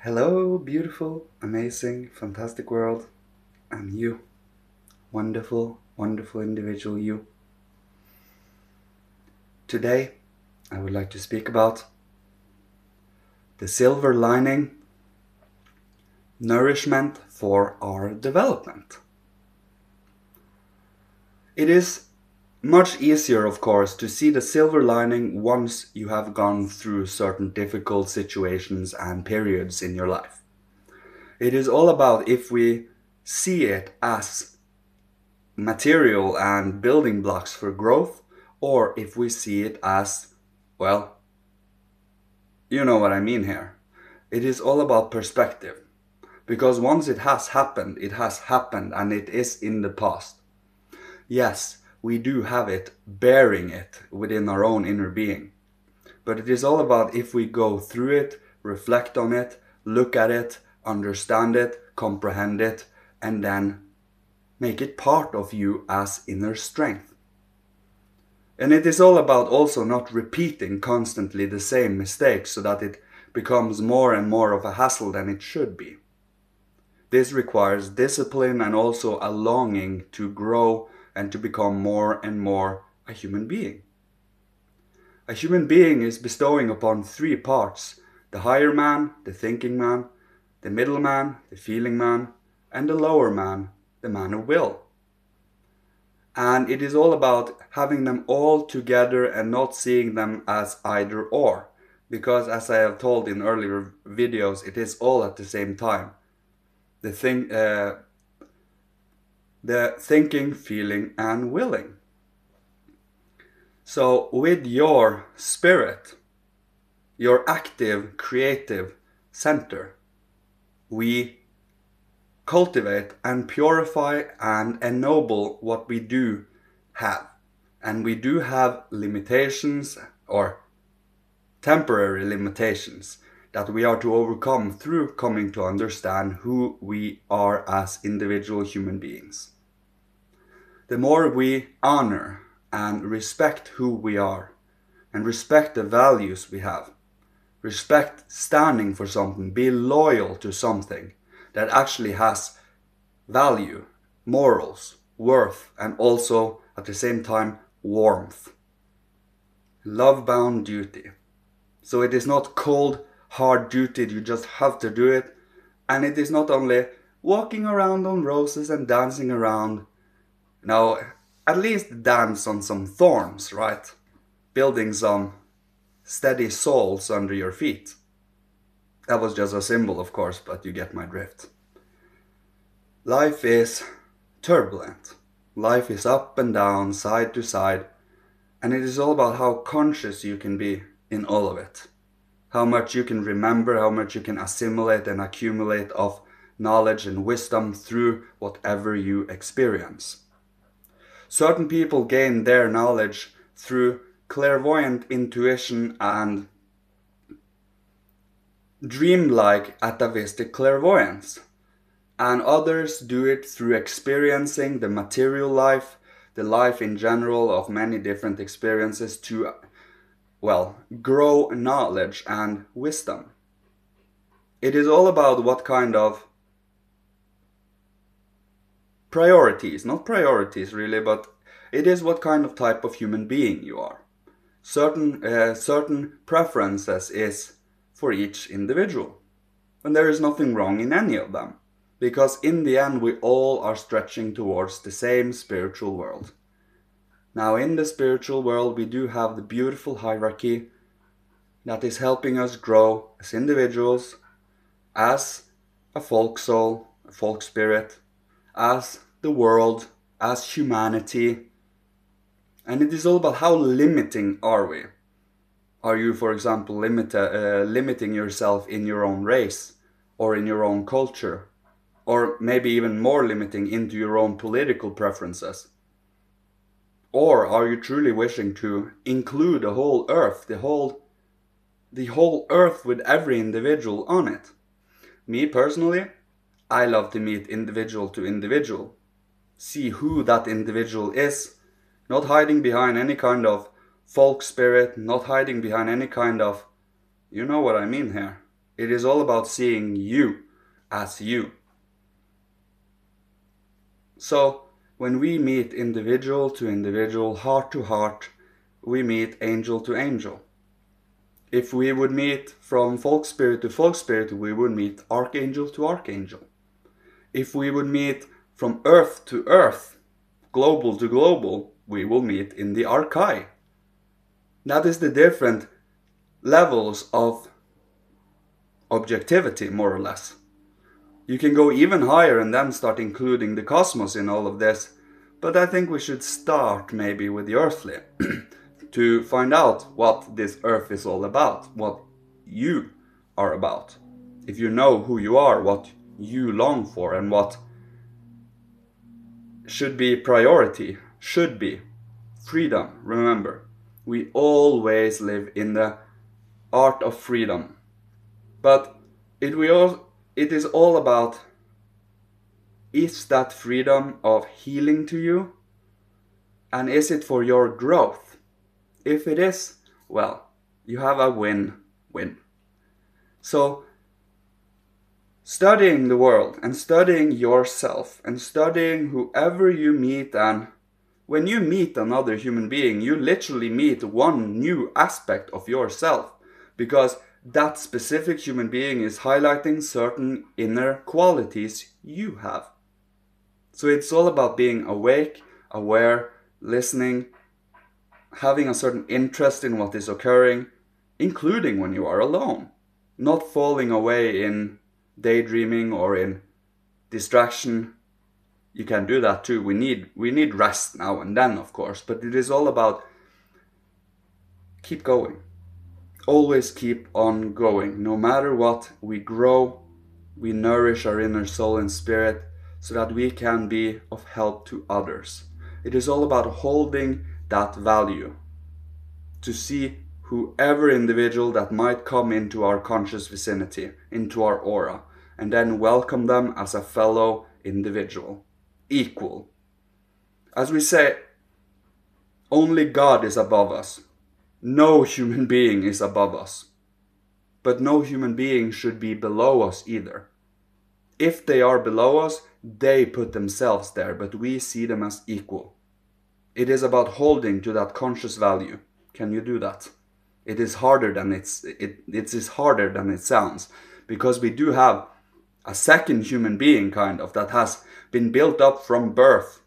Hello, beautiful, amazing, fantastic world, and you, wonderful, wonderful individual you. Today, I would like to speak about the silver lining, nourishment for our development. It is much easier, of course, to see the silver lining once you have gone through certain difficult situations and periods in your life. It is all about if we see it as material and building blocks for growth, or if we see it as, well, you know what I mean here. It is all about perspective. Because once it has happened and it is in the past. Yes, we do have it, bearing it within our own inner being. But it is all about if we go through it, reflect on it, look at it, understand it, comprehend it, and then make it part of you as inner strength. And it is all about also not repeating constantly the same mistakes so that it becomes more and more of a hassle than it should be. This requires discipline and also a longing to grow and to become more and more a human being. A human being is bestowing upon three parts: the higher man, the thinking man, the middle man, the feeling man, and the lower man, the man of will. And it is all about having them all together and not seeing them as either or. Because as I have told in earlier videos, it is all at the same time. The thinking, feeling, and willing. So with your spirit, your active, creative center, we cultivate and purify and ennoble what we do have. And we do have limitations, or temporary limitations, that we are to overcome through coming to understand who we are as individual human beings. The more we honor and respect who we are, and respect the values we have, respect standing for something, be loyal to something that actually has value, morals, worth, and also at the same time warmth. Lovebound duty. So it is not cold, hard duty, you just have to do it. And it is not only walking around on roses and dancing around. Now, at least dance on some thorns, right? Building some steady soles under your feet. That was just a symbol, of course, but you get my drift. Life is turbulent. Life is up and down, side to side. And it is all about how conscious you can be in all of it. How much you can remember, how much you can assimilate and accumulate of knowledge and wisdom through whatever you experience. Certain people gain their knowledge through clairvoyant intuition and dreamlike atavistic clairvoyance. And others do it through experiencing the material life, the life in general of many different experiences to, well, grow knowledge and wisdom. It is all about what kind of priorities, not priorities really, but it is what kind of type of human being you are. Certain preferences is for each individual. And there is nothing wrong in any of them. Because in the end we all are stretching towards the same spiritual world. Now in the spiritual world we do have the beautiful hierarchy that is helping us grow as individuals, as a folk soul, a folk spirit, as the world, as humanity. And it is all about how limiting are we. Are you, for example, limiting yourself in your own race or in your own culture? Or maybe even more limiting into your own political preferences? Or are you truly wishing to include the whole earth, the whole earth with every individual on it? Me personally, I love to meet individual to individual. See who that individual is, not hiding behind any kind of folk spirit, not hiding behind any kind of, you know what I mean here. It is all about seeing you as you. So, when we meet individual to individual, heart to heart, we meet angel to angel. If we would meet from folk spirit to folk spirit, we would meet archangel to archangel. If we would meet from earth to earth, global to global, we will meet in the archai. That is the different levels of objectivity, more or less. You can go even higher and then start including the cosmos in all of this, but I think we should start maybe with the earthly to find out what this earth is all about, what you are about. If you know who you are, what you long for, and what should be priority, should be freedom. Remember, we always live in the art of freedom, but it is all about, is that freedom of healing to you, and is it for your growth? If it is, well, you have a win-win. So, studying the world and studying yourself and studying whoever you meet, and when you meet another human being, you literally meet one new aspect of yourself, because that specific human being is highlighting certain inner qualities you have. So it's all about being awake, aware, listening, having a certain interest in what is occurring, including when you are alone. Not falling away in daydreaming or in distraction. You can do that too. We need rest now and then, of course, but it is all about keep going. Always keep on going. No matter what, we grow, we nourish our inner soul and spirit so that we can be of help to others. It is all about holding that value, to see whoever individual that might come into our conscious vicinity, into our aura, and then welcome them as a fellow individual, equal. As we say, only God is above us. No human being is above us. But no human being should be below us either. If they are below us, they put themselves there, but we see them as equal. It is about holding to that conscious value. Can you do that? It is harder than it is harder than it sounds, because we do have a second human being kind of that has been built up from birth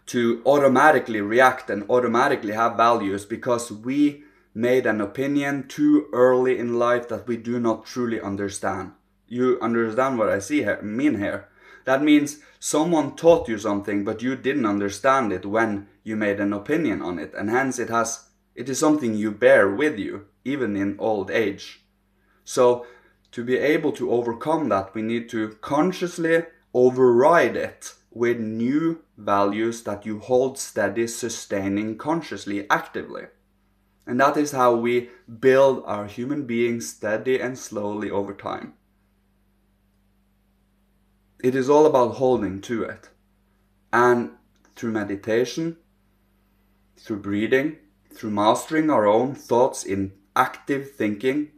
to automatically react and automatically have values, because we made an opinion too early in life that we do not truly understand. You understand what I mean here? That means someone taught you something, but you didn't understand it when you made an opinion on it, and hence it is something you bear with you, even in old age. So, to be able to overcome that, we need to consciously override it with new values that you hold steady, sustaining consciously, actively. And that is how we build our human being steady and slowly over time. It is all about holding to it. And through meditation, through breathing, through mastering our own thoughts in active thinking,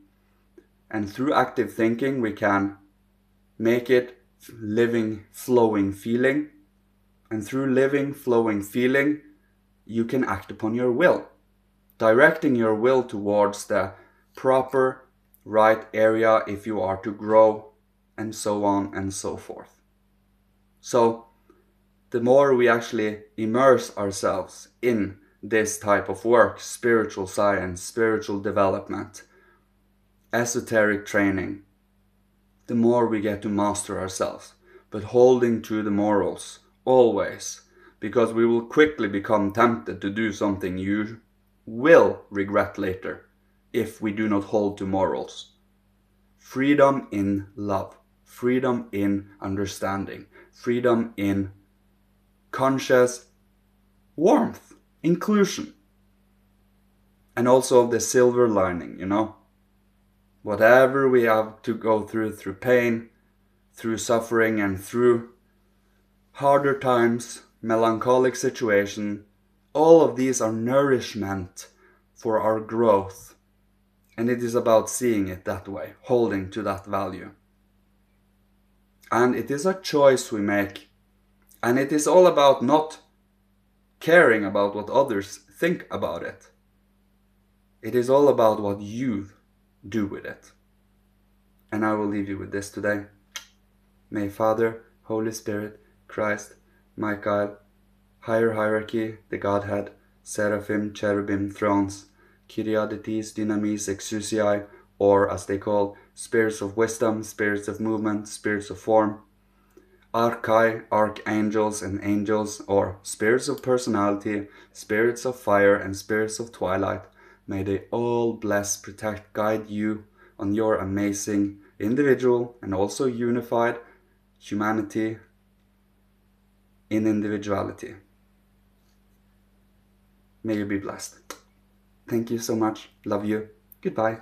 and through active thinking we can make it living, flowing feeling. And through living, flowing feeling, you can act upon your will, directing your will towards the proper, right area if you are to grow, and so on and so forth. So, the more we actually immerse ourselves in this type of work, spiritual science, spiritual development, esoteric training, the more we get to master ourselves, but holding to the morals, always, because we will quickly become tempted to do something you will regret later if we do not hold to morals. Freedom in love, freedom in understanding, freedom in conscious warmth, inclusion, and also the silver lining, whatever we have to go through pain, through suffering, and through harder times, melancholic situation, all of these are nourishment for our growth. And it is about seeing it that way, holding to that value. And it is a choice we make. And it is all about not caring about what others think about it. It is all about what you do with it. And I will leave you with this today. May Father, Holy Spirit, Christ, Michael, higher hierarchy, the Godhead, seraphim, cherubim, thrones, kyriadetes, dynamis, exousiae, or as they call, spirits of wisdom, spirits of movement, spirits of form, archai, archangels and angels, or spirits of personality, spirits of fire, and spirits of twilight, may they all bless, protect, guide you on your amazing individual and also unified humanity in individuality. May you be blessed. Thank you so much. Love you. Goodbye.